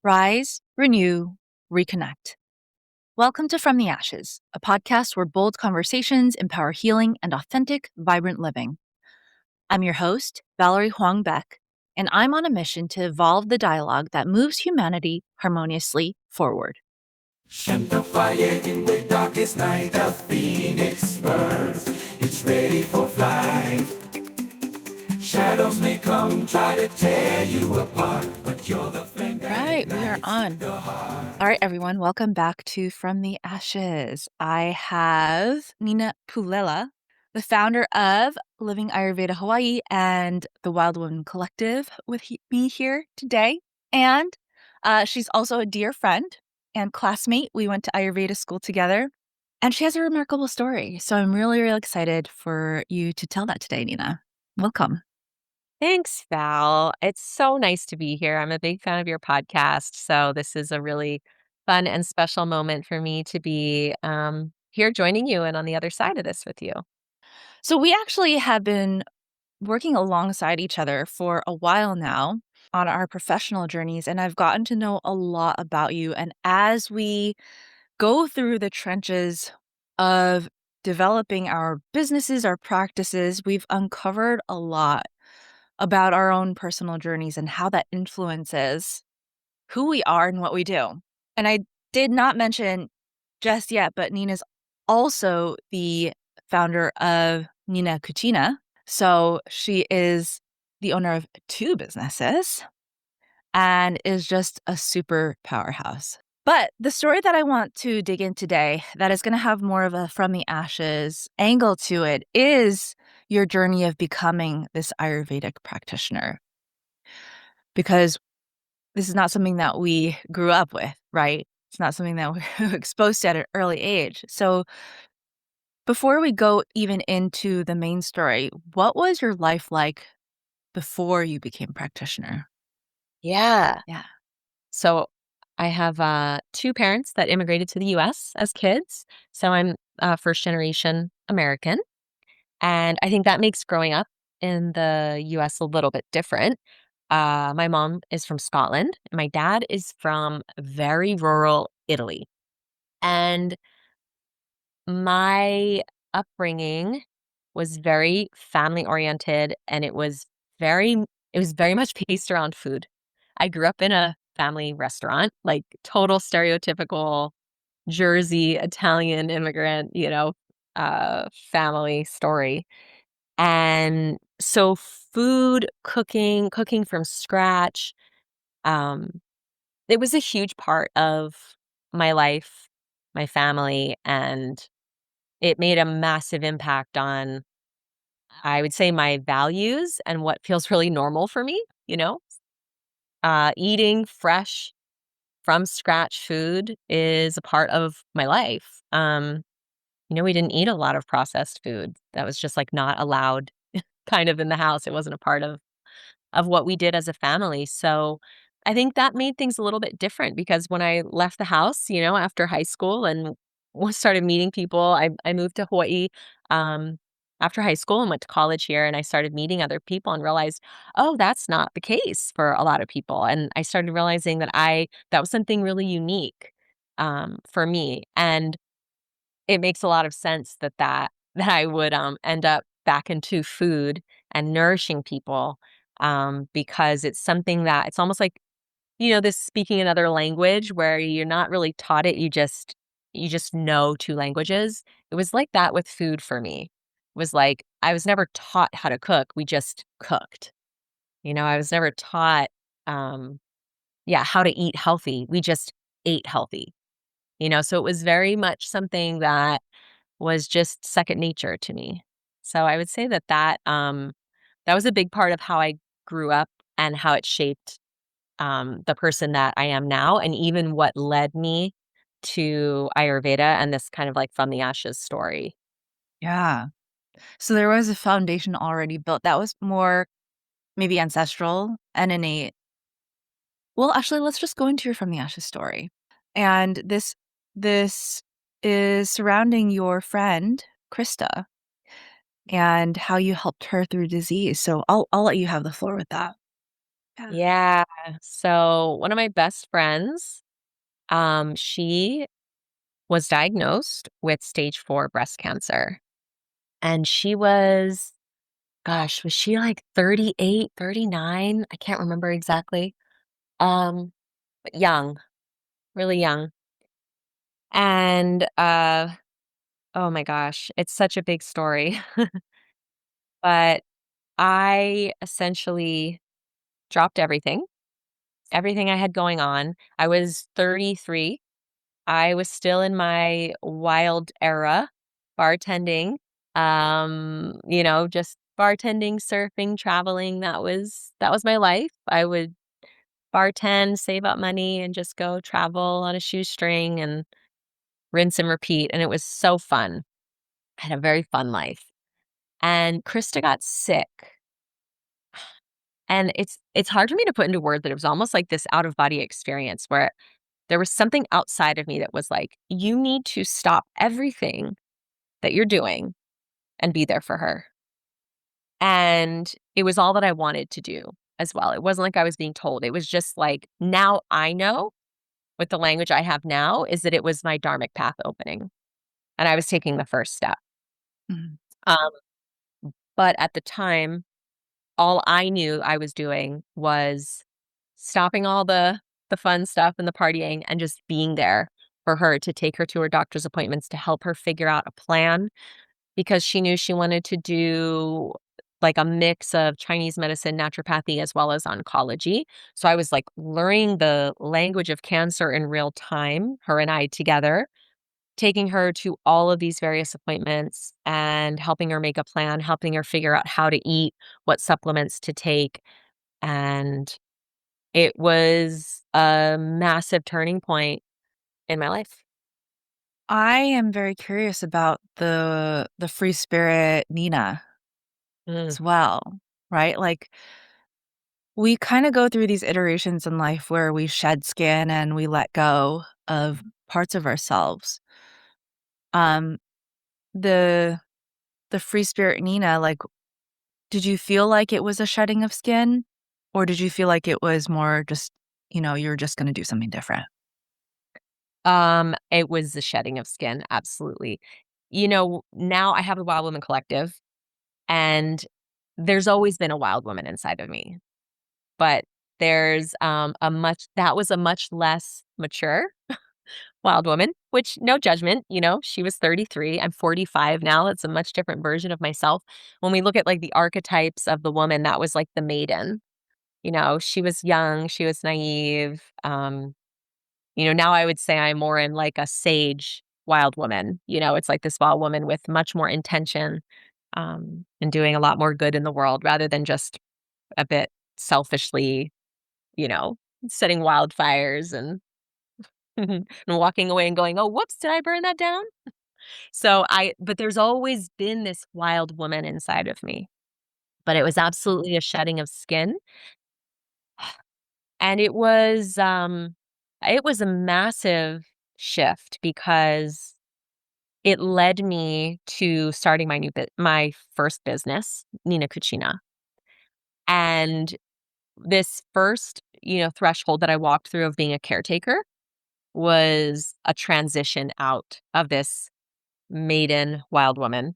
Rise, renew, reconnect. Welcome to From the Ashes, a podcast where bold conversations empower healing and authentic, vibrant living. I'm your host, Valerie Huang Beck, and I'm on a mission to evolve the dialogue that moves humanity harmoniously forward. And the fire in the darkest night, a phoenix burns. It's ready for flight. Shadows may come, try to tear you apart, but you're the flame that Right, we are on. All right, everyone, welcome back to From the Ashes. I have Nina Pullella, the founder of Living Ayurveda Hawaii and the Wild Woman Collective, with me here today. And she's also a dear friend and classmate. We went to Ayurveda school together, and she has a remarkable story. So I'm really, really excited for you to tell that today, Nina. Welcome. Thanks, Val. It's so nice to be here. I'm a big fan of your podcast. So this is a really fun and special moment for me to be here joining you and on the other side of this with you. So we actually have been working alongside each other for a while now on our professional journeys, and I've gotten to know a lot about you. And as we go through the trenches of developing our businesses, our practices, we've uncovered a lot about our own personal journeys and how that influences who we are and what we do. And I did not mention just yet, but Nina's also the founder of Nina Cucina. So she is the owner of 2 businesses and is just a super powerhouse. But the story that I want to dig in today, that is going to have more of a from the ashes angle to it, is your journey of becoming this Ayurvedic practitioner. Because this is not something that we grew up with, right? It's not something that we were exposed to at an early age. So before we go even into the main story, what was your life like before you became practitioner? Yeah. Yeah. So I have 2 parents that immigrated to the US as kids. So I'm first generation American. And I think that makes growing up in the US a little bit different. My mom is from Scotland, and my dad is from very rural Italy. And my upbringing was very family oriented, and it was very much based around food. I grew up in a family restaurant, like total stereotypical Jersey Italian immigrant, family story. And so food, cooking from scratch, um, it was a huge part of my life, my family, and it made a massive impact on, I would say, my values and what feels really normal for me, eating fresh from scratch food is a part of my life. We didn't eat a lot of processed food. That was just like not allowed kind of in the house. It wasn't a part of what we did as a family. So I think that made things a little bit different because when I left the house, after high school and started meeting people, I moved to Hawaii um, after high school and went to college here. And I started meeting other people and realized, oh, that's not the case for a lot of people. And I started realizing that was something really unique for me. And it makes a lot of sense that I would end up back into food and nourishing people because it's something that it's almost like this speaking another language where you're not really taught it, you just know 2 languages. It was like that with food for me. It was like I was never taught how to cook, we just cooked. I was never taught um how to eat healthy. We just ate healthy. So it was very much something that was just second nature to me. So I would say that was a big part of how I grew up and how it shaped the person that I am now, and even what led me to Ayurveda and this kind of like from the ashes story. Yeah. So there was a foundation already built that was more maybe ancestral and innate. Well, actually, let's just go into your from the ashes story. And this is surrounding your friend, Christa, and how you helped her through disease. So I'll let you have the floor with that. Yeah. Yeah. So one of my best friends, she was diagnosed with stage 4 breast cancer. And she was, gosh, was she like 38, 39? I can't remember exactly. But young, really young. And oh my gosh, it's such a big story. But I essentially dropped everything I had going on. I was 33. I was still in my wild era, bartending, just bartending, surfing, traveling. That was my life. I would bartend, save up money, and just go travel on a shoestring and rinse and repeat. And it was so fun. I had a very fun life. And Christa got sick. And it's hard for me to put into words that it was almost like this out of body experience where there was something outside of me that was like, you need to stop everything that you're doing and be there for her. And it was all that I wanted to do as well. It wasn't like I was being told. It was just like, now I know with the language I have now is that it was my dharmic path opening and I was taking the first step. Mhm. Um, but at the time, all I knew I was doing was stopping all the fun stuff and the partying and just being there for her to take her to her doctor's appointments to help her figure out a plan because she knew she wanted to do like a mix of Chinese medicine, naturopathy, as well as oncology. So I was like learning the language of cancer in real time, her and I together, taking her to all of these various appointments and helping her make a plan, helping her figure out how to eat, what supplements to take. And it was a massive turning point in my life. I am very curious about the free spirit Nina Mm, as well, right? Like, we kinda go through these iterations in life where we shed skin and we let go of parts of ourselves. Um, the the free spirit Nina, like, did you feel like it was a shedding of skin? Or did you feel like it was more just, you were just gonna do something different? it was the shedding of skin, absolutely. Now I have a Wild Woman Collective, and there's always been a wild woman inside of me, but there's, that was a much less mature wild woman, which no judgment, she was 33, I'm 45 now, it's a much different version of myself. When we look at, like, the archetypes of the woman, that was, like, the maiden, she was young, she was naive, now I would say I'm more in like a sage wild woman. It's like this wild woman with much more intention, and doing a lot more good in the world rather than just a bit selfishly, you know, setting wildfires and and walking away and going, "Oh, whoops, did I burn that down?" But there's always been this wild woman inside of me, but it was absolutely a shedding of skin, and it was a massive shift because it led me to starting my first business, Nina Cucina. And this first, threshold that I walked through of being a caretaker was a transition out of this maiden wild woman.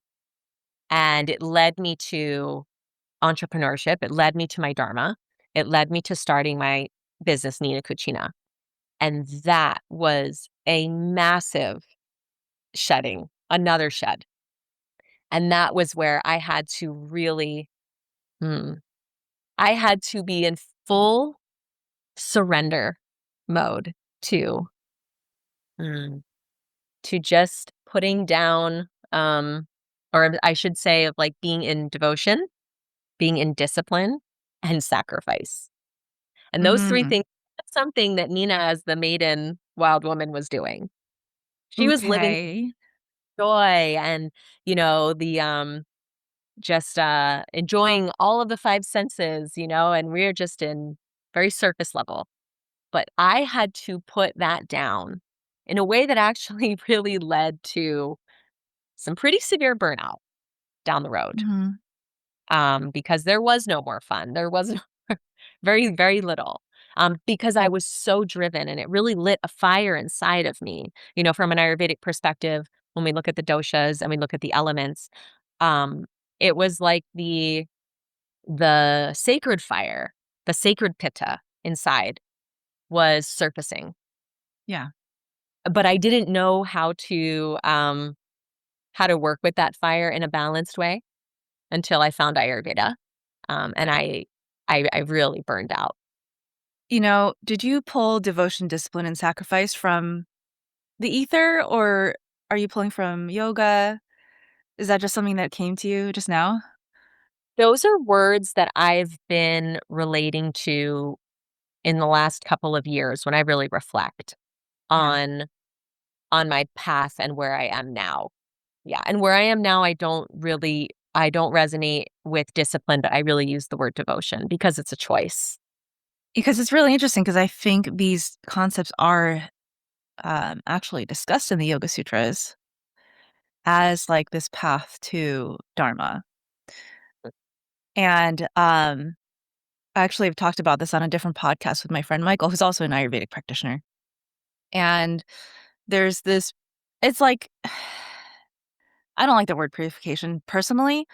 And it led me to entrepreneurship. It led me to my dharma. It led me to starting my business, Nina Cucina. And that was a massive shedding, another shed. And that was where I had to really Hmm. I had to be in full surrender mode to mm, to just putting down, or I should say of like being in devotion, being in discipline, and sacrifice. And those 3 Mm, things, that's something that Nina as the maiden wild woman was doing. She was living okay. joy and, the, just, enjoying all of the 5 senses, and we're just in very surface level. But I had to put that down in a way that actually really led to some pretty severe burnout down the road, Mhm. because there was no more fun. There was no very, very little, because I was so driven and it really lit a fire inside of me. From an Ayurvedic perspective, when we look at the doshas and we look at the elements, um, it was like the sacred fire, the sacred pitta inside was surfacing. Yeah. But I didn't know how to work with that fire in a balanced way until I found Ayurveda, and I really burned out. Did you pull devotion, discipline, and sacrifice from the ether, or are you pulling from yoga? Is that just something that came to you just now? Those are words that I've been relating to in the last couple of years when I really reflect Yeah. on on my path and where I am now. Yeah, and where I am now, I don't resonate with discipline, but I really use the word devotion because it's a choice. Because it's really interesting because I think these concepts are actually discussed in the Yoga Sutras as like this path to Dharma. And I actually have talked about this on a different podcast with my friend Michael, who's also an Ayurvedic practitioner. And there's this, it's like, I don't like the word purification personally,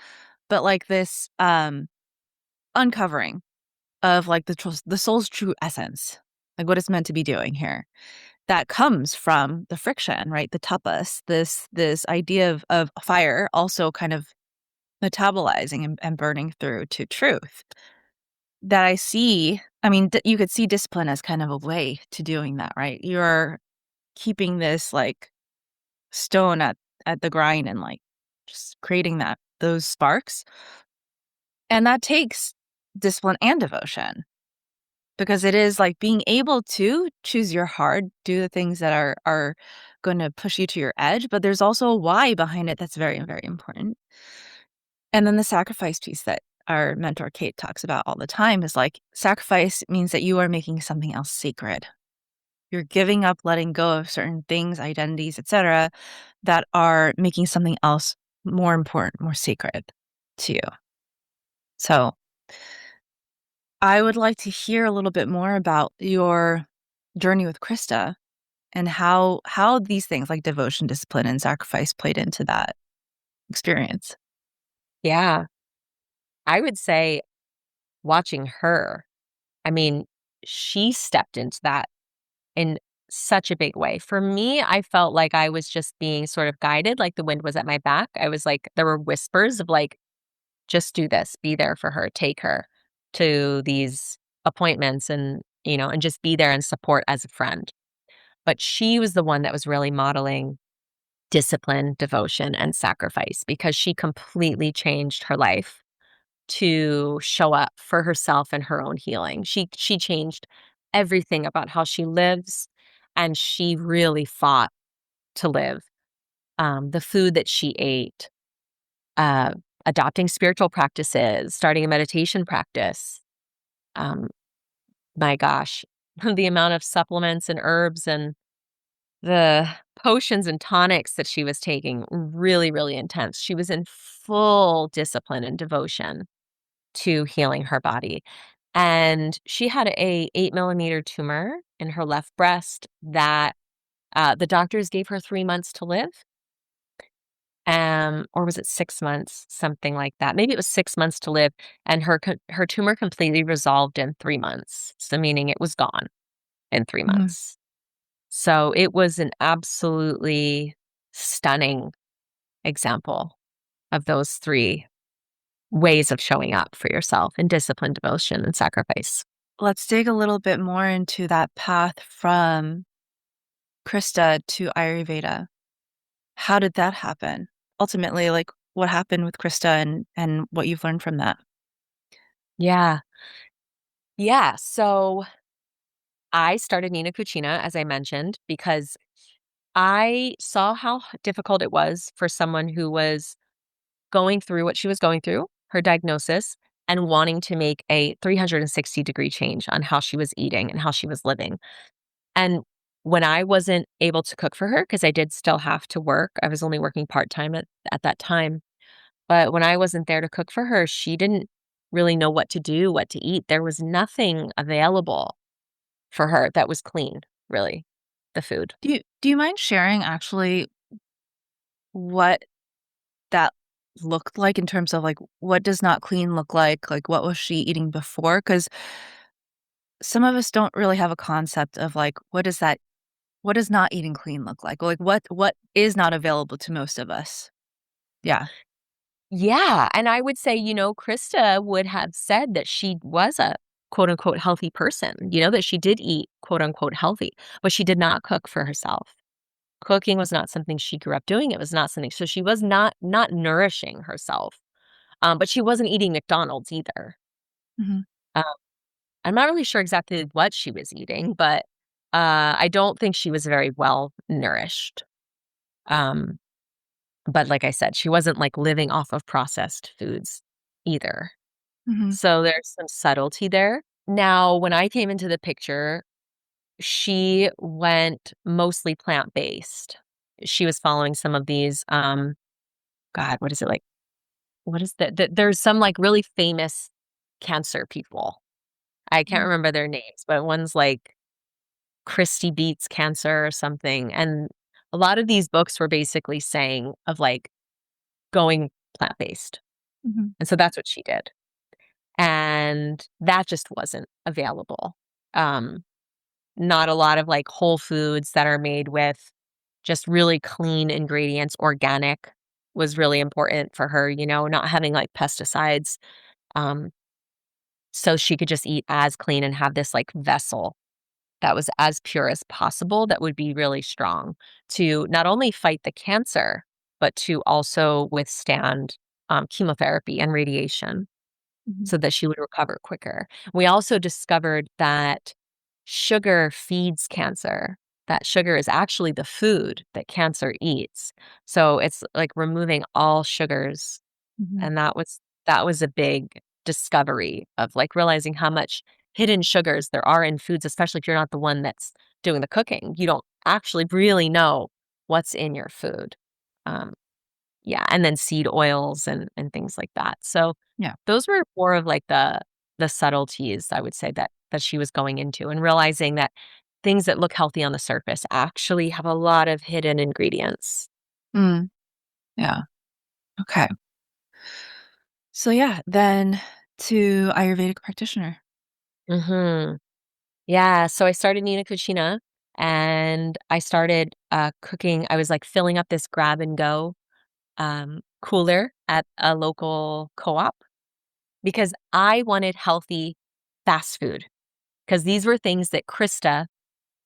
but like this uncovering of like the soul's true essence, like what it's meant to be doing here. That comes from the friction, right? The tapas, this idea of fire also kind of metabolizing and burning through to truth. That I see, I mean, you could see discipline as kind of a way to doing that, right? You're keeping this like stone at the grind and like just creating those sparks. And that takes discipline and devotion because it is like being able to choose your heart, do the things that are going to push you to your edge, but there's also a why behind it that's very, very important. And then the sacrifice piece that our mentor Kate talks about all the time is like sacrifice means that you are making something else sacred. You're giving up, letting go of certain things, identities, etc., that are making something else more important, more sacred to you. So I would like to hear a little bit more about your journey with Christa and how these things like devotion, discipline, and sacrifice played into that experience. Yeah, I would say watching her, I mean, she stepped into that in such a big way. For me, I felt like I was just being sort of guided, like the wind was at my back. I was like, there were whispers of like, just do this, be there for her, take her to these appointments and just be there and support as a friend. But she was the one that was really modeling discipline, devotion, and sacrifice because she completely changed her life to show up for herself and her own healing. She changed everything about how she lives, and she really fought to live. The food that she ate, uh, adopting spiritual practices, starting a meditation practice. Um, my gosh, the amount of supplements and herbs and the potions and tonics that she was taking, really, really intense. She was in full discipline and devotion to healing her body. And she had a 8 millimeter tumor in her left breast that the doctors gave her 3 months to live. Or was it 6 months, something like that? Maybe it was 6 months to live, and her tumor completely resolved in 3 months. So meaning it was gone in three Mhm. months. So it was an absolutely stunning example of those three ways of showing up for yourself in discipline, devotion, and sacrifice. Let's dig a little bit more into that path from Christa to Ayurveda. How did that happen? Ultimately, like what happened with Christa and what you've learned from that? Yeah. Yeah. So I started Nina Cucina, as I mentioned, because I saw how difficult it was for someone who was going through what she was going through, her diagnosis, and wanting to make a 360-degree change on how she was eating and how she was living. And when I wasn't able to cook for her, because I did still have to work, I was only working part time at that time. But when I wasn't there to cook for her, she didn't. really know what to do, what to eat. There was nothing available for her that was clean, really, the food. Do you mind sharing actually what that looked like in terms of, like, what does not clean look like? Like, what was she eating before? Because some of us don't really have a concept of, like, what does not eating clean look like? Like, what is not available to most of us? Yeah. Yeah, and I would say, Krista would have said that she was a quote unquote healthy person, that she did eat quote unquote healthy, but she did not cook for herself. Cooking was not something she grew up doing. It was not something, so she was not nourishing herself. But she wasn't eating McDonald's either. Mhm, Um, I'm not really sure exactly what she was eating, but I don't think she was very well nourished. Um, but like I said, she wasn't like living off of processed foods either. mhm, So there's some subtlety there. Now, when I came into the picture, she went mostly plant-based. She was following some of these, God, what is it like? What is there's some like really famous cancer people. I can't mhm, remember their names, but one's like Christy Beats Cancer or something. And a lot of these books were basically saying of like going plant-based. mhm, And so that's what she did. And that just wasn't available. Um, Not a lot of like whole foods that are made with just really clean ingredients, organic was really important for her, not having like pesticides. Um, so she could just eat as clean and have this like vessel that was as pure as possible that would be really strong to not only fight the cancer, but to also withstand chemotherapy and radiation mhm, so that she would recover quicker. We also discovered that sugar feeds cancer. That sugar is actually the food that cancer eats. So it's like removing all sugars, mhm, and that was a big discovery of like realizing how much hidden sugars there are in foods, especially if you're not the one that's doing the cooking. You don't actually really know what's in your food. Um, yeah, and then seed oils and things like that. So yeah, those were more of like the subtleties I would say that she was going into and realizing that things that look healthy on the surface actually have a lot of hidden ingredients. mm, yeah, okay. So, yeah, then to Ayurvedic practitioner. Mhm. Yeah, so I started Nina Cucina and I started cooking. I was like filling up this grab and go cooler at a local co-op because I wanted healthy fast food because these were things that Krista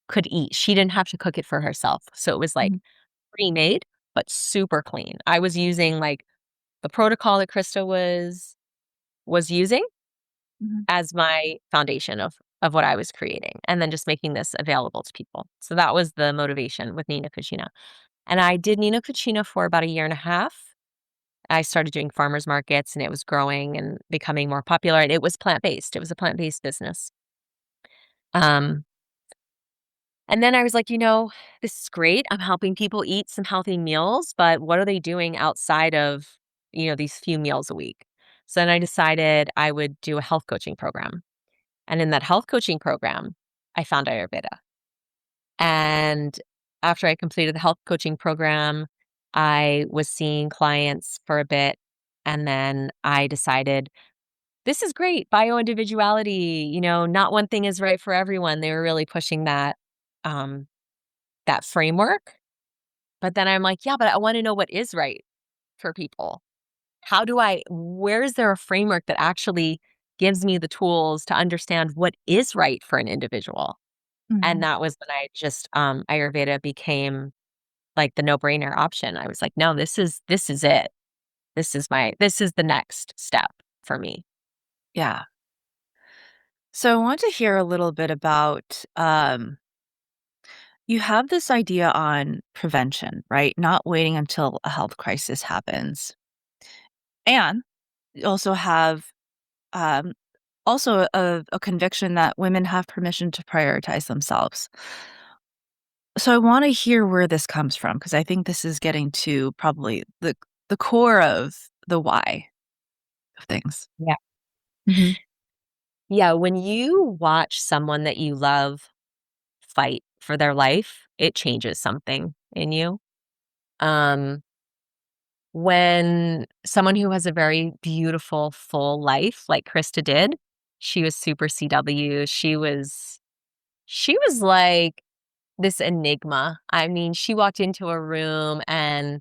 could eat. She didn't have to cook it for herself. So it was like Mhm, pre-made, but super clean. I was using like the protocol that Krista was using mhm, as my foundation of what I was creating, and then just making this available to people. So that was the motivation with Nina Cucina. And I did Nina Cucina for about a year and a half. I started doing farmers markets and it was growing and becoming more popular. And it was plant-based. It was a plant-based business. Um, And then I was like, this is great. I'm helping people eat some healthy meals, but what are they doing outside of, these few meals a week? So then I decided I would do a health coaching program. And in that health coaching program, I found Ayurveda. And after I completed the health coaching program, I was seeing clients for a bit. And then I decided, this is great. Bio individuality, not one thing is right for everyone. They were really pushing um, that framework. But then I'm like, yeah, but I want to know what is right for people. Where is there a framework that actually gives me the tools to understand what is right for an individual? And mhm, that was when I just, Ayurveda became like the no-brainer option. I was like, no, this is it. This is the next step for me. yeah. So, I want to hear a little bit about, you have this idea on prevention, right? Not waiting until a health crisis happens. And you also have, um, also a conviction that women have permission to prioritize themselves. So I wanna hear where this comes from because I think this is getting to probably the core of the why of things. Yeah. Mhm. Yeah, when you watch someone that you love fight for their life, it changes something in you. Um, when someone who has a very beautiful, full life, like Christa did, she was super CW. She was like this enigma. I mean, she walked into a room and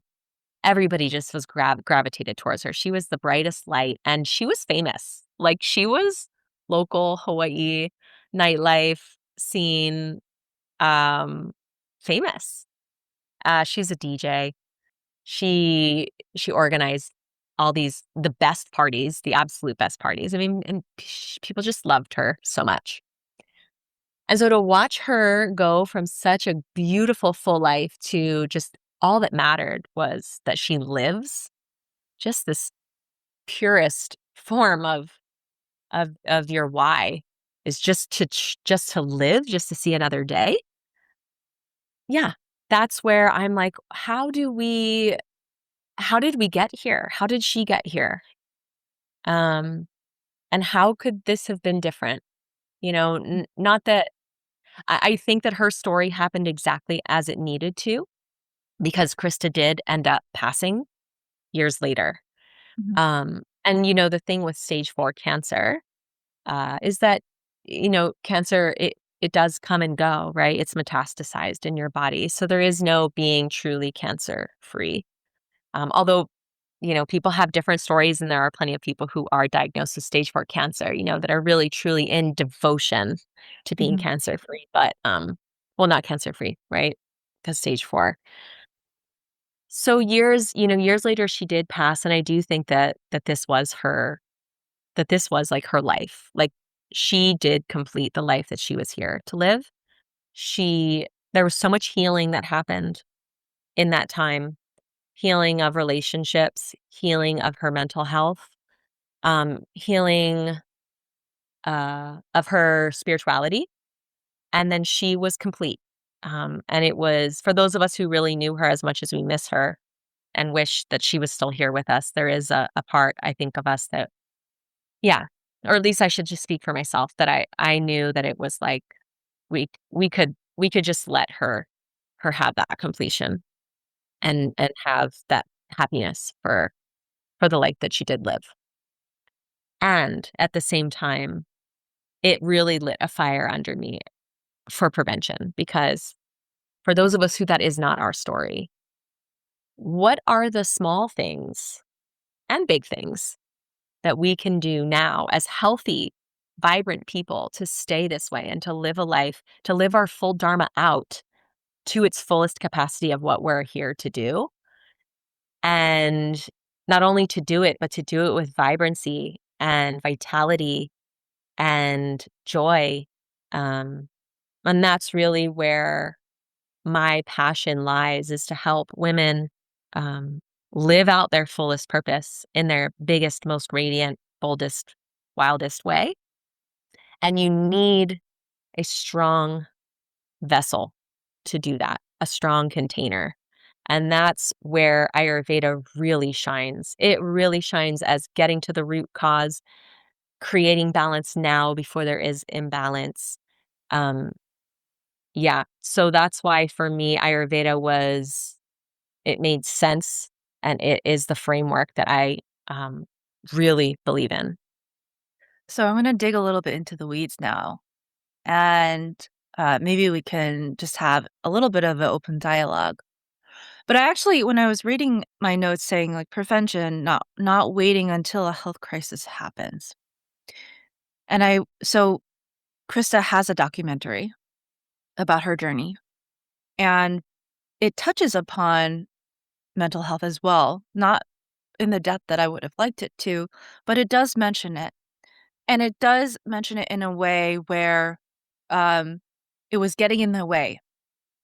everybody just was gravitated towards her. She was the brightest light and she was famous. Like she was local Hawaii nightlife scene famous. She's a DJ. She organized all these the best parties, the absolute best parties. I mean, and people just loved her so much. And so to watch her go from such a beautiful full life to just all that mattered was that she lives just this purest form of your why is just to live, just to see another day. Yeah, that's where I'm like, how did we get here? How did she get here? Um, and how could this have been different? Not that I think that her story happened exactly as it needed to, because Krista did end up passing years later. Mhm. And the thing with stage 4 cancer is that, cancer, it does come and go, right? It's metastasized in your body. So there is no being truly cancer free. Although, people have different stories, and there are plenty of people who are diagnosed with stage 4 cancer, that are really truly in devotion to being Mhm. cancer free, but, well, not cancer free, right? Because stage 4. So years later, she did pass, and I do think that this was like her life. Like she did complete the life that she was here to live. There was so much healing that happened in that time, healing of relationships, healing of her mental health, healing of her spirituality. And then she was complete. And it was for those of us who really knew her as much as we miss her and wish that she was still here with us. There is a part, I think, of us that, yeah, or at least I should just speak for myself, that I knew that it was like we could just let her have that completion and have that happiness for the life that she did live. And at the same time, it really lit a fire under me for prevention, because for those of us who that is not our story, what are the small things and big things that we can do now as healthy, vibrant people to stay this way and to live a life, to live our full dharma out to its fullest capacity of what we're here to do? And not only to do it, but to do it with vibrancy and vitality and joy. Um, and that's really where my passion lies, is to help women um, live out their fullest purpose in their biggest, most radiant, boldest, wildest way. And you need a strong vessel to do that, a strong container. And that's where Ayurveda really shines. It really shines as getting to the root cause, creating balance now before there is imbalance. Um, yeah. So that's why for me, it made sense, and it is the framework that I really believe in. So I'm gonna dig a little bit into the weeds now, and maybe we can just have a little bit of an open dialogue. But I actually, when I was reading my notes saying like prevention, not waiting until a health crisis happens, and so Krista has a documentary about her journey, and it touches upon mental health as well, not in the depth that I would have liked it to, but it does mention it. And it does mention it in a way where, um, it was getting in the way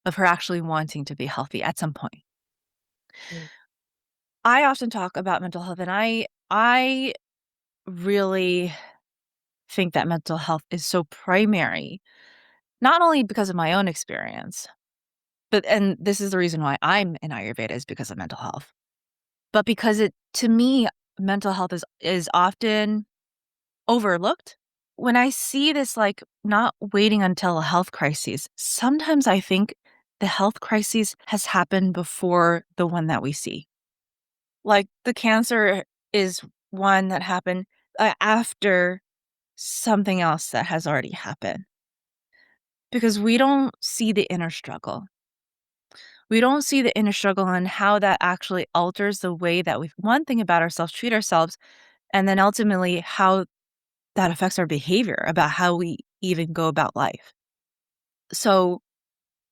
of her actually wanting to be healthy at some point. Mm. I often talk about mental health, and I really think that mental health is so primary, not only because of my own experience, and this is the reason why I'm in Ayurveda is because of mental health, but because to me, mental health is often overlooked. When I see this, like, not waiting until a health crisis, sometimes I think the health crisis has happened before the one that we see. Like, the cancer is one that happened, after something else that has already happened, because we don't see the inner struggle. We don't see the inner struggle and how that actually alters the way that we, one thing about ourselves, treat ourselves, and then ultimately how that affects our behavior about how we even go about life. So,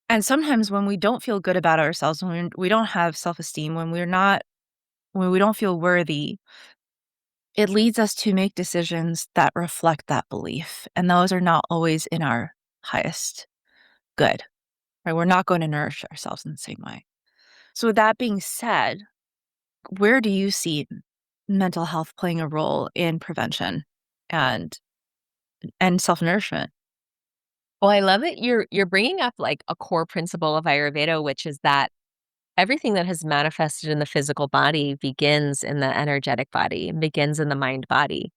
and sometimes when we don't feel good about ourselves, when we don't have self-esteem, when we don't feel worthy, it leads us to make decisions that reflect that belief. And those are not always in our highest good, right? We're not going to nourish ourselves in the same way. So, with that being said, where do you see mental health playing a role in prevention and self-nourishment? Well, I love it. You're bringing up like a core principle of Ayurveda, which is that everything that has manifested in the physical body begins in the energetic body, and begins in the mind body.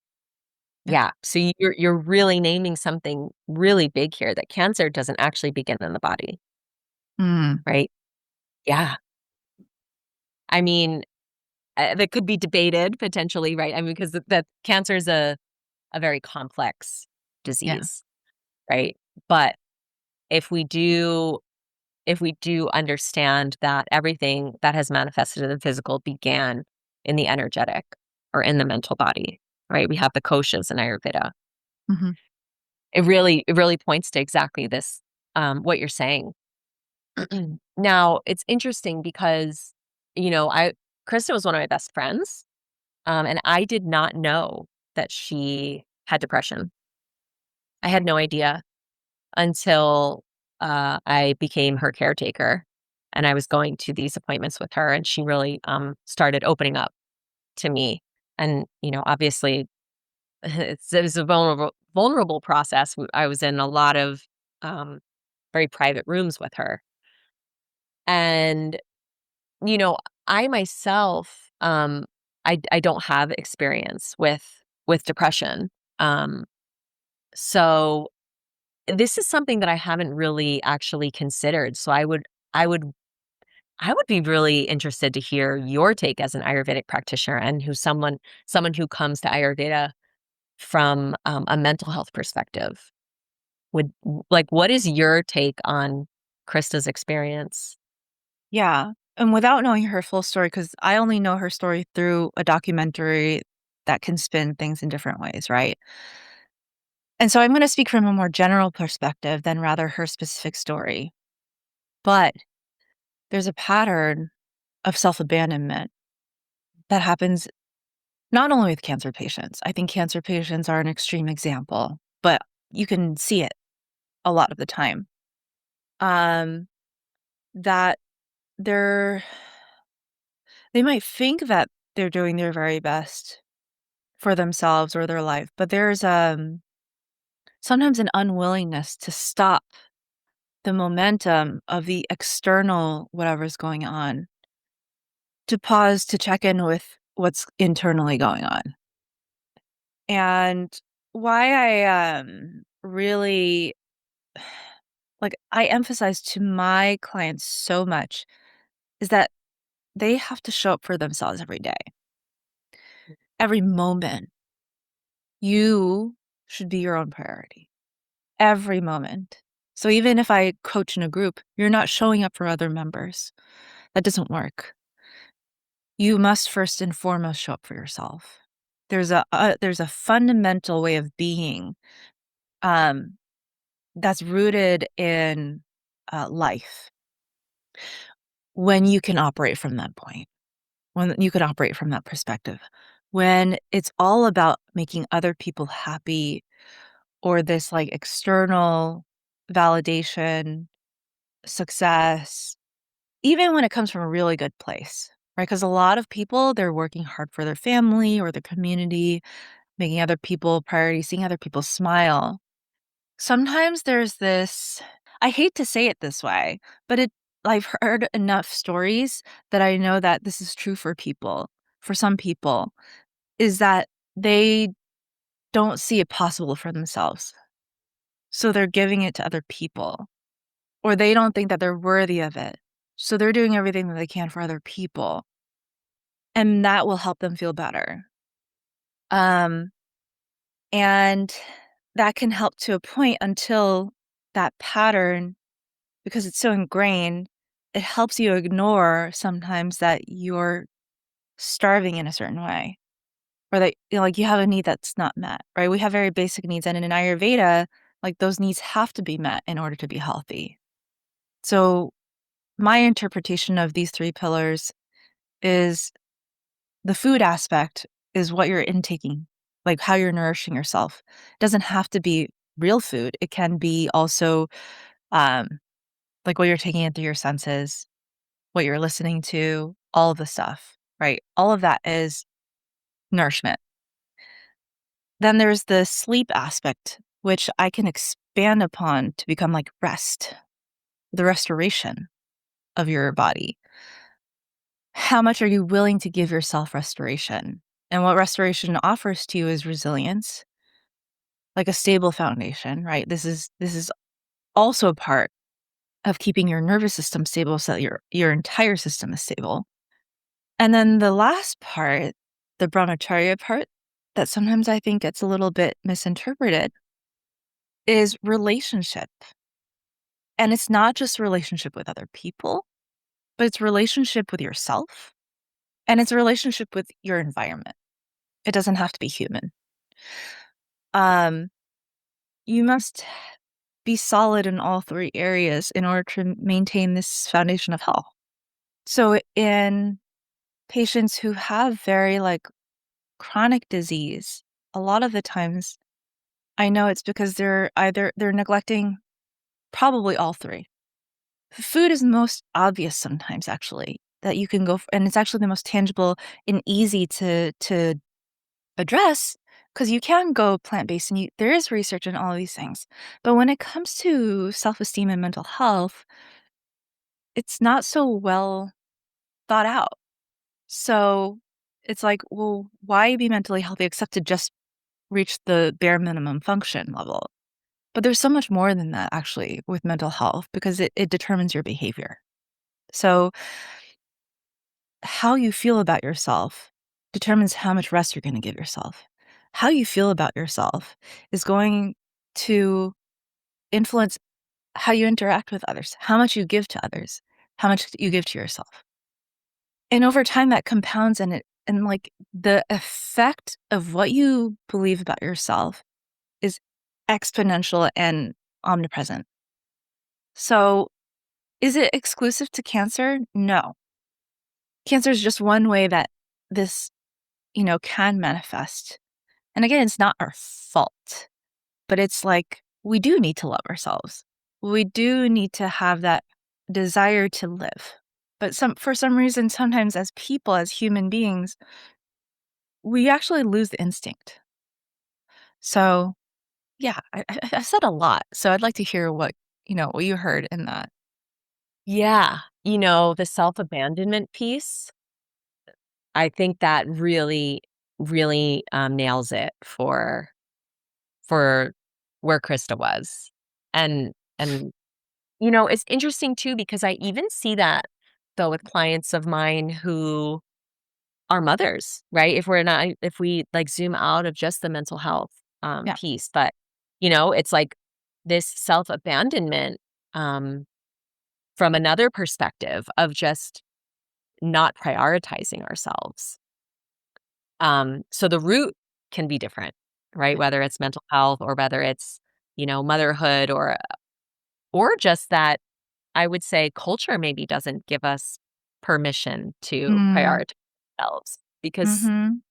Yeah. Yeah. So you're really naming something really big here, that cancer doesn't actually begin in the body, Mm, right? Yeah. I mean, that could be debated potentially, right? I mean, because that cancer is a very complex yeah. disease, right? But if we do if we do understand that everything that has manifested in the physical began in the energetic or in the mental body, right? We have the koshas in Ayurveda. Mhm. It really points to exactly this, what you're saying. Now, it's interesting because, I Krista was one of my best friends, and I did not know that she had depression. I had no idea until, I became her caretaker, and I was going to these appointments with her, and she really, started opening up to me. And, obviously, it was a vulnerable process. I was in a lot of, um, very private rooms with her. And, you know, I myself, I don't have experience with depression. Um, so this is something that I haven't really actually considered. So I would I would be really interested to hear your take as an Ayurvedic practitioner, and someone who comes to Ayurveda from, a mental health perspective. What is your take on Krista's experience? Yeah, and without knowing her full story, because I only know her story through a documentary that can spin things in different ways, right? And so I'm gonna speak from a more general perspective than rather her specific story. But there's a pattern of self-abandonment that happens not only with cancer patients. I think cancer patients are an extreme example, but you can see it a lot of the time. Um, that they're they might think that they're doing their very best for themselves or their life, but there's, sometimes an unwillingness to stop the momentum of the external whatever's going on, to pause to check in with what's internally going on. And why I, really like, I emphasize to my clients so much is that they have to show up for themselves every day, every moment. You should be your own priority. Every moment. So even if I coach in a group, you're not showing up for other members. That doesn't work. You must first and foremost show up for yourself. There's a fundamental way of being, um, that's rooted in, life when you can operate from that point, when you can operate from that perspective. When it's all about making other people happy or this, like, external validation, success, even when it comes from a really good place, right? Because a lot of people, they're working hard for their family or their community, making other people priority, seeing other people smile. Sometimes there's this, I hate to say it this way, but I've heard enough stories that I know that this is true for people, for some people, is that they don't see it possible for themselves. So they're giving it to other people, or they don't think that they're worthy of it. So they're doing everything that they can for other people, and that will help them feel better. Um, and that can help to a point until that pattern, because it's so ingrained, it helps you ignore sometimes that you're starving in a certain way, or that, like, you have a need that's not met, right? We have very basic needs, and in Ayurveda, like, those needs have to be met in order to be healthy. So my interpretation of these 3 pillars is the food aspect is what you're intaking, like how you're nourishing yourself. It doesn't have to be real food. It can be also, um, like, what you're taking in through your senses, what you're listening to, all of the stuff, right? All of that is nourishment. Then there's the sleep aspect, which I can expand upon to become like rest, the restoration of your body. How much are you willing to give yourself restoration? And what restoration offers to you is resilience, like a stable foundation, right? This is also a part of keeping your nervous system stable so that your entire system is stable. And then the last part, the brahmacharya part, that sometimes I think gets a little bit misinterpreted, is relationship. And it's not just relationship with other people, but it's relationship with yourself, and it's a relationship with your environment. It doesn't have to be human. Um, you must be solid in all 3 areas in order to maintain this foundation of health. So in patients who have very, like, chronic disease, a lot of the times I know it's because they're neglecting probably all 3. Food is the most obvious sometimes, actually, that you can go and it's actually the most tangible and easy to address, because you can go plant-based and there is research in all of these things. But when it comes to self-esteem and mental health, it's not so well thought out. So it's like, well, why be mentally healthy except to just reach the bare minimum function level? But there's so much more than that actually with mental health, because it determines your behavior. So how you feel about yourself determines how much rest you're going to give yourself. How you feel about yourself is going to influence how you interact with others, how much you give to others, how much you give to yourself. And over time that compounds, and like the effect of what you believe about yourself is exponential and omnipresent. So, is it exclusive to cancer? No. Cancer is just one way that this, can manifest. And again, it's not our fault, but it's like we do need to love ourselves. We do need to have that desire to live. But for some reason, sometimes as people, as human beings, we actually lose the instinct. So, yeah, I've said a lot. So I'd like to hear what you heard in that. Yeah, the self-abandonment piece, I think that really, really, nails it for where Christa was. And it's interesting too because I even see that, though, with clients of mine who are mothers, right? If we, like, zoom out of just the mental health, Yeah. piece, but, it's like this self-abandonment, um, from another perspective of just not prioritizing ourselves. So the root can be different, right? Whether it's mental health or whether it's, motherhood or just that I would say culture maybe doesn't give us permission to Mm. prioritize ourselves because Mhm.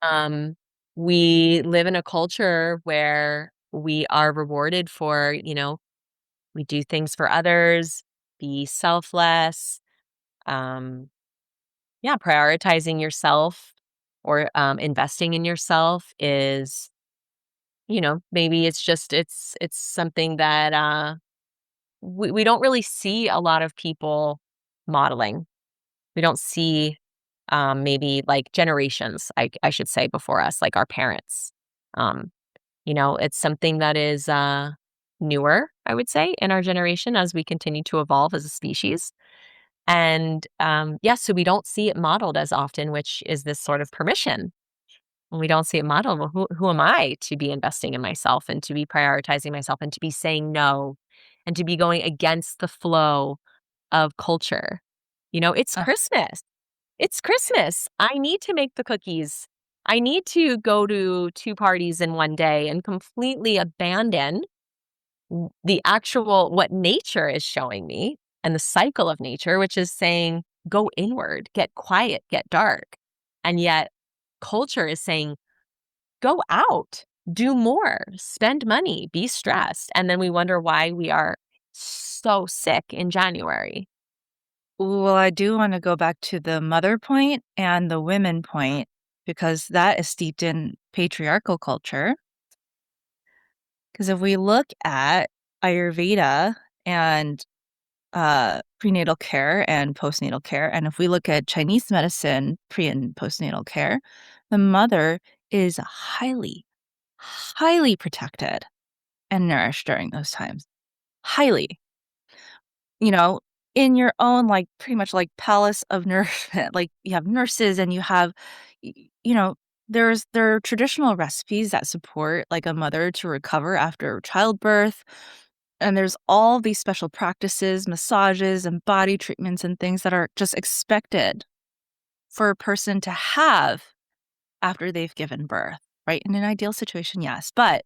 um we live in a culture where we are rewarded for, we do things for others, be selfless, um yeah, prioritizing yourself or investing in yourself is, maybe it's something that we don't really see a lot of people modeling. We don't see maybe like generations, I should say, before us, like our parents. It's something that is newer, I would say, in our generation as we continue to evolve as a species. And yeah, so we don't see it modeled as often, which is this sort of permission. When we don't see it modeled, well, who am I to be investing in myself and to be prioritizing myself and to be saying no and to be going against the flow of culture? It's Uh, Christmas. It's Christmas. I need to make the cookies. I need to go to 2 parties in one day and completely abandon the actual what nature is showing me and the cycle of nature, which is saying, "Go inward, get quiet, get dark." And yet culture is saying, "Go out, do more, spend money, be stressed." And then we wonder why we are so sick in January. well, I do wanna go back to the mother point and the women point because that is steeped in patriarchal culture. Because if we look at Ayurveda and, prenatal care and postnatal care, and if we look at Chinese medicine, pre and postnatal care, the mother is highly, highly protected and nourished during those times. Highly. You know, in your own, like, pretty much, like, palace of nourishment, like, you have nurses and you have y you know, there are traditional recipes that support, like, a mother to recover after childbirth, and there's all these special practices, massages, and body treatments and things that are just expected for a person to have after they've given birth, right? In an ideal situation, yes, but,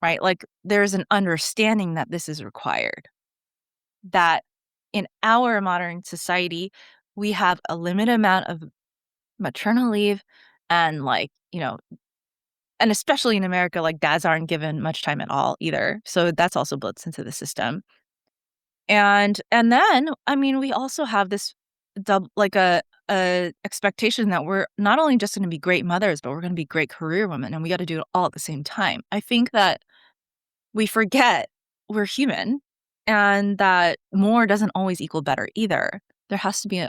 right, like, there's an understanding that this is required. That in our modern society, we have a limited amount of maternal leave and, like, and especially in America, like, dads aren't given much time at all either, so that's also built into the system. And then, I mean, we also have this like, a expectation that we're not only just gonna be great mothers, but we're gonna be great career women, and we gotta do it all at the same time. I think that we forget we're human and that more doesn't always equal better either. There has to be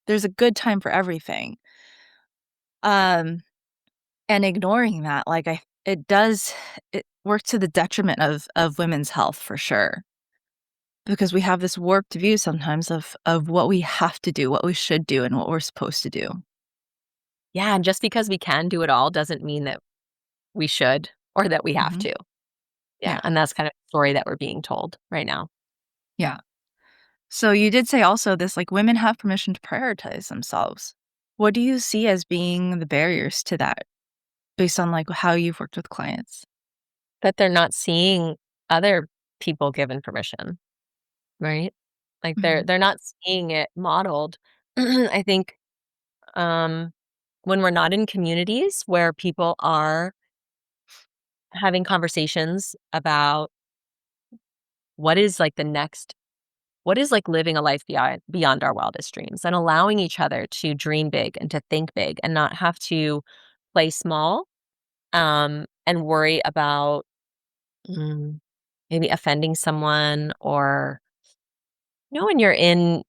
there's a good time for everything. Um, and ignoring that, like, it works to the detriment of women's health for sure. Because we have this warped view sometimes of what we have to do, what we should do, and what we're supposed to do. Yeah, and just because we can do it all doesn't mean that we should or that we have Mhm. to. Yeah, Yeah, and that's kind of the story that we're being told right now. yeah. So you did say also this, like, women have permission to prioritize themselves. What do you see as being the barriers to that based on, like, how you've worked with clients? That they're not seeing other people given permission, right? Like, they're Mhm, they're not seeing it modeled. I think, um, when we're not in communities where people are having conversations about what is, like, the next what is, like, living a life beyond our wildest dreams and allowing each other to dream big and to think big and not have to play small, and worry about, mm, maybe offending someone or when you're in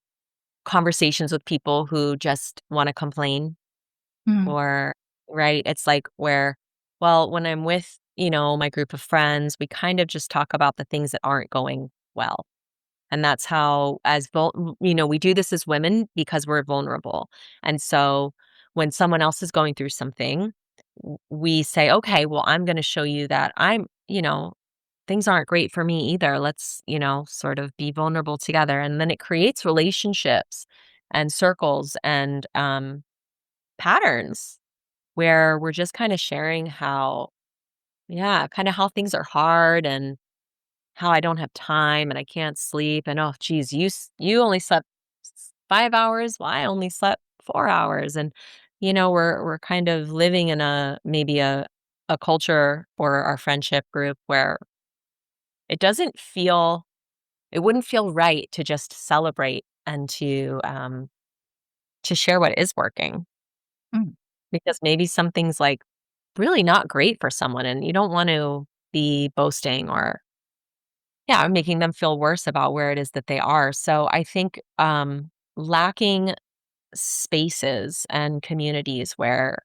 conversations with people who just wanna complain mhm, or right? It's like where, well, when I'm with, my group of friends, we kind of just talk about the things that aren't going well. And that's how we do this as women because we're vulnerable. And so when someone else is going through something, we say, "Okay, well, I'm gonna show you that things aren't great for me either. Let's, sort of be vulnerable together." And then it creates relationships and circles and patterns where we're just kind of sharing how things are hard and how I don't have time and I can't sleep and, "Oh, geez, you only slept 5 hours, well, I only slept 4 hours." And, we're kind of living in maybe a culture or our friendship group where it doesn't feel it wouldn't feel right to just celebrate and to share what is working mm, because maybe something's, like, really not great for someone and you don't want to be boasting or yeah, making them feel worse about where it is that they are. So I think, lacking spaces and communities where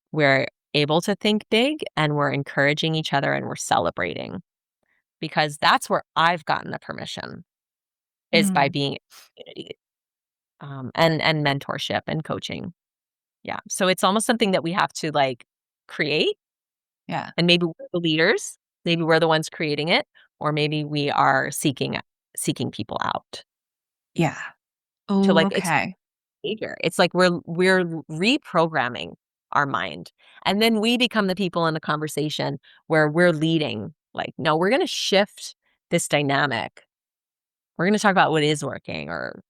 able to think big and we're encouraging each other and we're celebrating, because that's where I've gotten the permission, is by Mm, being in community, and mentorship and coaching. Yeah. So it's almost something that we have to like create, yeah. and maybe we're the leaders, maybe we're the ones creating it, or maybe we are seeking people out Yeah. to Oh, like okay. behavior. It's like we're reprogramming our mind. And then we become the people in the conversation where we're leading. Like, no, we're going to shift this dynamic. We're going to talk about what is working, or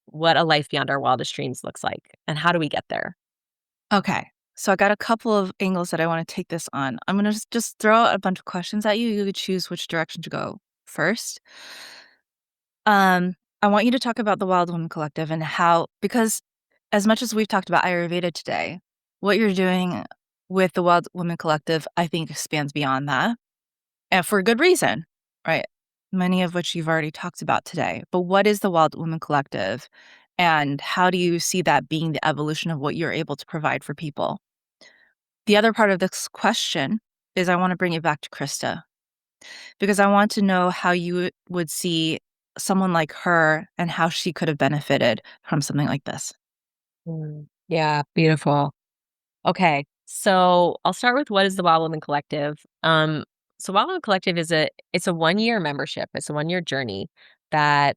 what a life beyond our wildest dreams looks like, and how do we get there? Okay. So I got a couple of angles that I want to take this on. I'm going to just throw out a bunch of questions at you. You could choose which direction to go first. I want you to talk about the Wild Woman Collective and how, because as much as we've talked about Ayurveda today, what you're doing with the Wild Woman Collective, I think, expands beyond that. And for good reason, right? Many of which you've already talked about today. But what is the Wild Woman Collective? And how do you see that being the evolution of what you're able to provide for people? The other part of this question is I want to bring it back to Christa, because I want to know how you would see someone like her and how she could have benefited from something like this. Yeah, beautiful. Okay. So I'll start with, what is the Wild Woman Collective? So Wild Woman Collective it's a 1-year membership. It's a 1-year journey that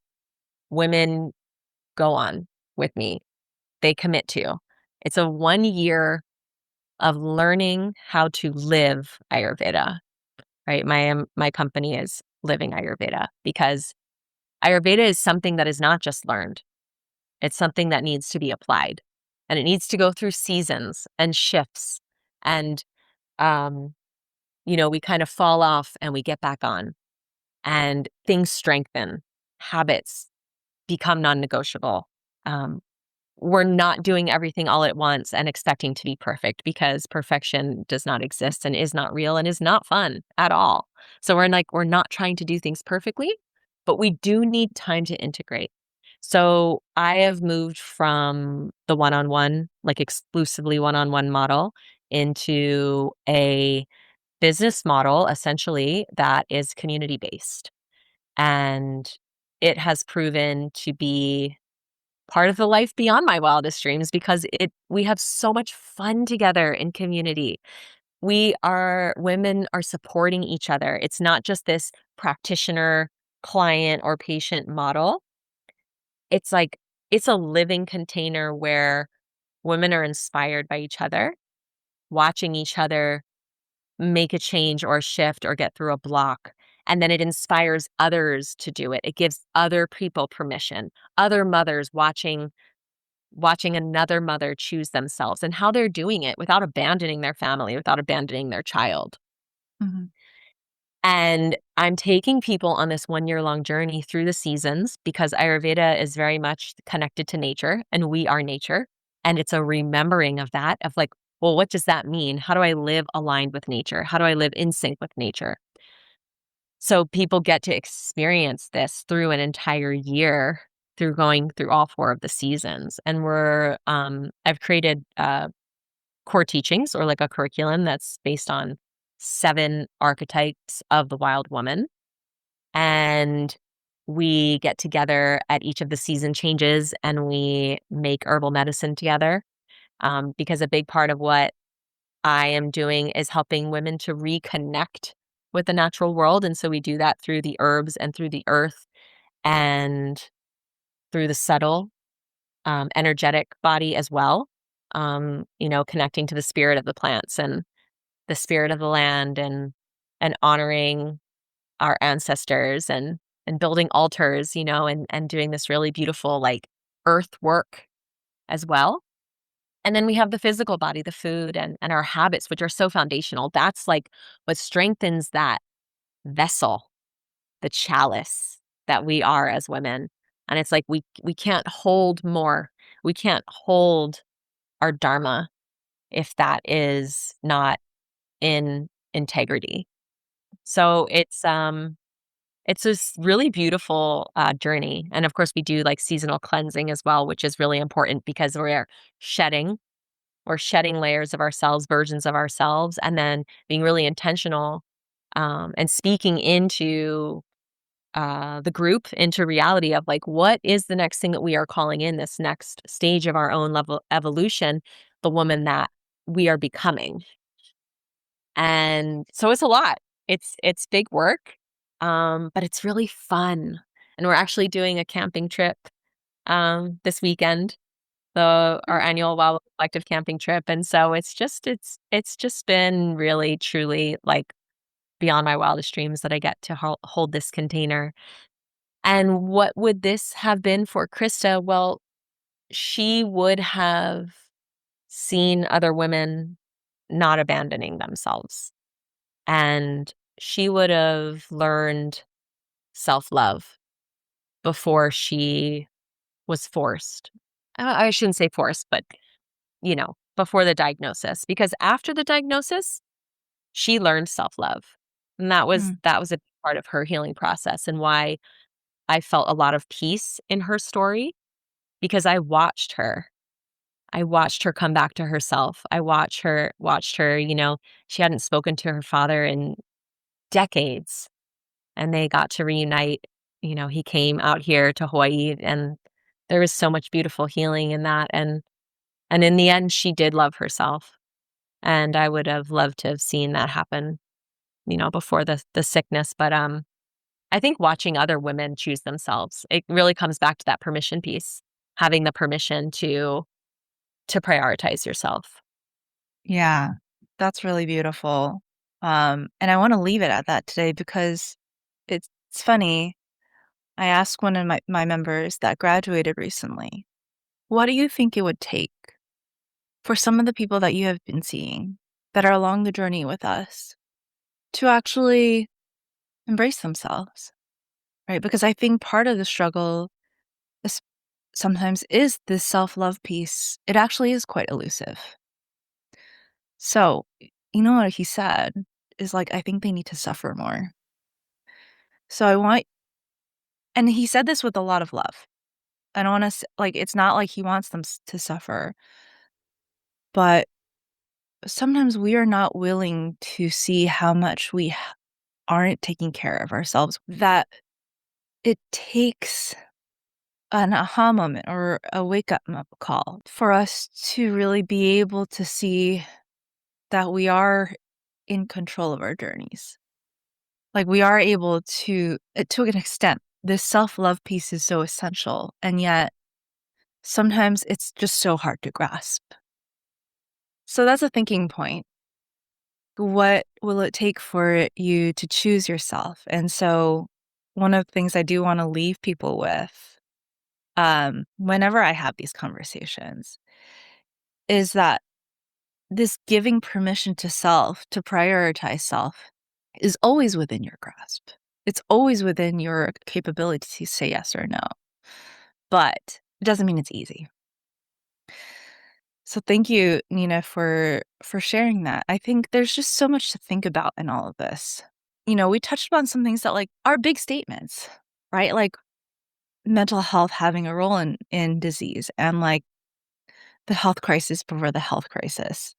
women go on with me. They commit to. It's a 1 year of learning how to live Ayurveda, right? My company is Living Ayurveda, because Ayurveda is something that is not just learned. It's something that needs to be applied, and it needs to go through seasons and shifts, and um we kind of fall off and we get back on, and things strengthen, habits become non-negotiable. Um, we're not doing everything all at once and expecting to be perfect, because perfection does not exist and is not real and is not fun at all. So we're not trying to do things perfectly, but we do need time to integrate. So I have moved from the one-on-one, like exclusively one-on-one model, into a business model essentially that is community based. And it has proven to be part of the life beyond my wildest dreams, because we have so much fun together in community. Women are supporting each other. It's not just this practitioner, client, or patient model. It's like it's a living container where women are inspired by each other, watching each other make a change or a shift or get through a block. And then it inspires others to do it. It gives other people permission, other mothers watching another mother choose themselves and how they're doing it without abandoning their family, without abandoning their child. Mhm. And I'm taking people on this 1-year long journey through the seasons, because Ayurveda is very much connected to nature, and we are nature. And it's a remembering of that, of like, well, what does that mean? How do I live aligned with nature? How do I live in sync with nature? So people get to experience this through an entire year, through going through all 4 of the seasons. And I've created core teachings, or like a curriculum that's based on 7 archetypes of the wild woman. And we get together at each of the season changes and we make herbal medicine together. Because a big part of what I am doing is helping women to reconnect with the natural world. And so we do that through the herbs and through the earth and through the subtle, energetic body as well. Connecting to the spirit of the plants and the spirit of the land, and honoring our ancestors, and building altars, and doing this really beautiful like earth work as well. And then we have the physical body, the food, and our habits, which are so foundational. That's like what strengthens that vessel, the chalice that we are as women. And it's like we can't hold more. We can't hold our dharma if that is not in integrity. So it's this really beautiful journey. And of course we do like seasonal cleansing as well, which is really important because we're shedding. We're shedding layers of ourselves, versions of ourselves, and then being really intentional, and speaking into the group, into reality of like, what is the next thing that we are calling in this next stage of our own level evolution, the woman that we are becoming. And so it's a lot. It's big work, but it's really fun. And we're actually doing a camping trip this weekend, our annual Wild Collective camping trip. And so it's just been really truly like beyond my wildest dreams that I get to hold this container. And what would this have been for Christa? Well, she would have seen other women not abandoning themselves. And she would have learned self-love before she was forced. I shouldn't say forced, but, before the diagnosis. Because after the diagnosis, she learned self-love. And that was Mm. that was a part of her healing process and why I felt a lot of peace in her story because I watched her. I watched her come back to herself. I watched her, she hadn't spoken to her father in decades and they got to reunite. He came out here to Hawaii and there was so much beautiful healing in that and in the end she did love herself. And I would have loved to have seen that happen, before the sickness, but I think watching other women choose themselves, it really comes back to that permission piece, having the permission to prioritize yourself. Yeah, that's really beautiful. And I want to leave it at that today because it's funny. I asked one of my members that graduated recently, what do you think it would take for some of the people that you have been seeing that are along the journey with us to actually embrace themselves, right? Because I think part of the struggle is sometimes is this self-love piece. It actually is quite elusive. So, you know what he said is like, I think they need to suffer more. So I want, and he said this with a lot of love. I don't want to, like, it's not like he wants them to suffer, but sometimes we are not willing to see how much we aren't taking care of ourselves, that it takes an aha moment or a wake up call for us to really be able to see that we are in control of our journeys. Like we are able to an extent, this self love piece is so essential. And yet sometimes it's just so hard to grasp. So that's a thinking point. What will it take for you to choose yourself? And so one of the things I do want to leave people with, whenever I have these conversations, is that this giving permission to self, to prioritize self, is always within your grasp. It's always within your capability to say yes or no. But it doesn't mean it's easy. So thank you, Nina, for sharing that. I think there's just so much to think about in all of this. We touched upon some things that like are big statements, right? Like mental health having a role in disease and like the health crisis before the health crisis.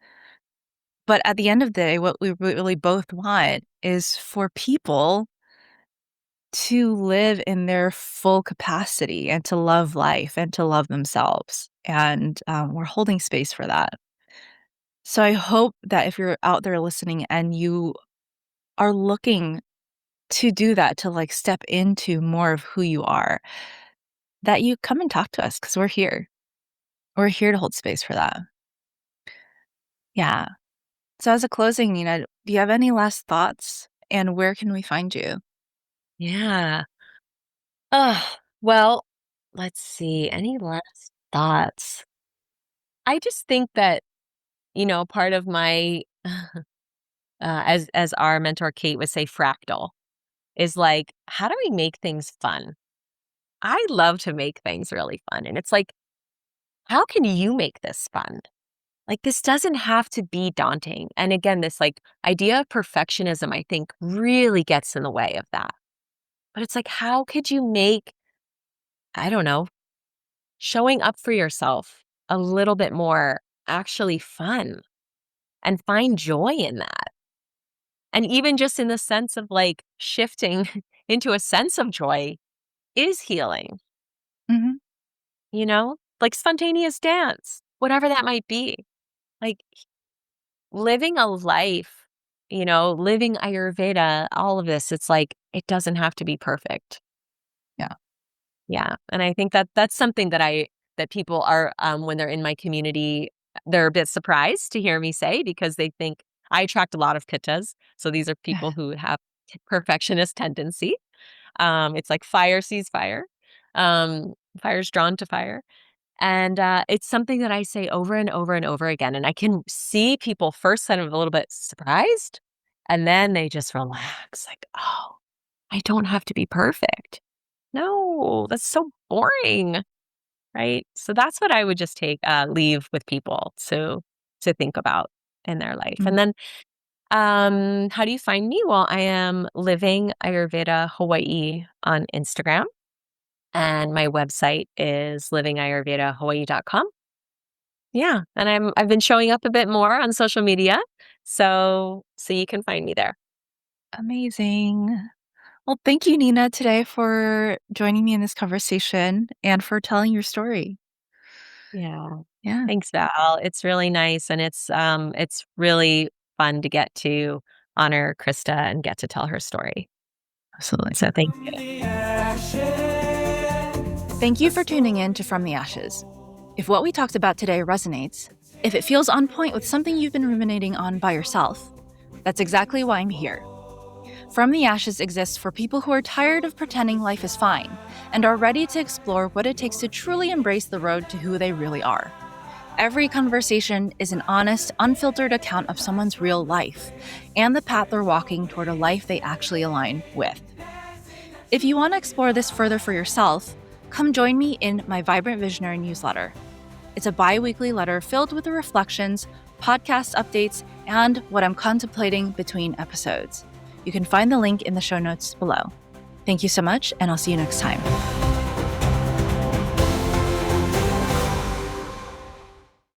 But at the end of the day, what we really both want is for people to live in their full capacity and to love life and to love themselves. And we're holding space for that. So I hope that if you're out there listening and you are looking to do that, to like step into more of who you are, that you come and talk to us because we're here. We're here to hold space for that. Yeah. So as a closing, Nina, do you have any last thoughts? And where can we find you? Yeah. Oh, well, let's see. Any last thoughts? I just think that, part of my as our mentor Kate would say, fractal is like, how do we make things fun? I love to make things really fun. And it's like, how can you make this fun? Like, this doesn't have to be daunting. And again, this like idea of perfectionism, I think really gets in the way of that. But it's like, how could you make, I don't know, showing up for yourself a little bit more actually fun and find joy in that. And even just in the sense of like shifting into a sense of joy is healing, Mhm. like spontaneous dance, whatever that might be. Like living a life, living Ayurveda, all of this, it's like it doesn't have to be perfect. Yeah. Yeah. And I think that that's something that people are, when they're in my community, they're a bit surprised to hear me say because they think I attract a lot of pittas. So these are people who have perfectionist tendency. It's like fire sees fire. Fire's drawn to fire. And it's something that I say over and over and over again. And I can see people first kind of a little bit surprised, and then they just relax, like, oh, I don't have to be perfect. No, that's so boring, right? So that's what I would just leave with people to think about in their life. Mm. And then, how do you find me? Well, I am Living Ayurveda Hawaii on Instagram, and my website is livingayurvedahawaii.com. Yeah, and I've been showing up a bit more on social media, so you can find me there. Amazing. Well, thank you, Nina, today for joining me in this conversation and for telling your story. Yeah. Yeah, Thanks, Val. It's really nice, and it's really fun to get to honor Christa and get to tell her story. absolutely. So thank you. The ashes. Thank you for tuning in to From the Ashes. If what we talked about today resonates, if it feels on point with something you've been ruminating on by yourself, that's exactly why I'm here. From the Ashes exists for people who are tired of pretending life is fine and are ready to explore what it takes to truly embrace the road to who they really are. Every conversation is an honest, unfiltered account of someone's real life and the path they're walking toward a life they actually align with. If you want to explore this further for yourself, come join me in my Vibrant Visionary newsletter. It's a bi-weekly letter filled with the reflections, podcast updates, and what I'm contemplating between episodes. You can find the link in the show notes below. Thank you so much, and I'll see you next time.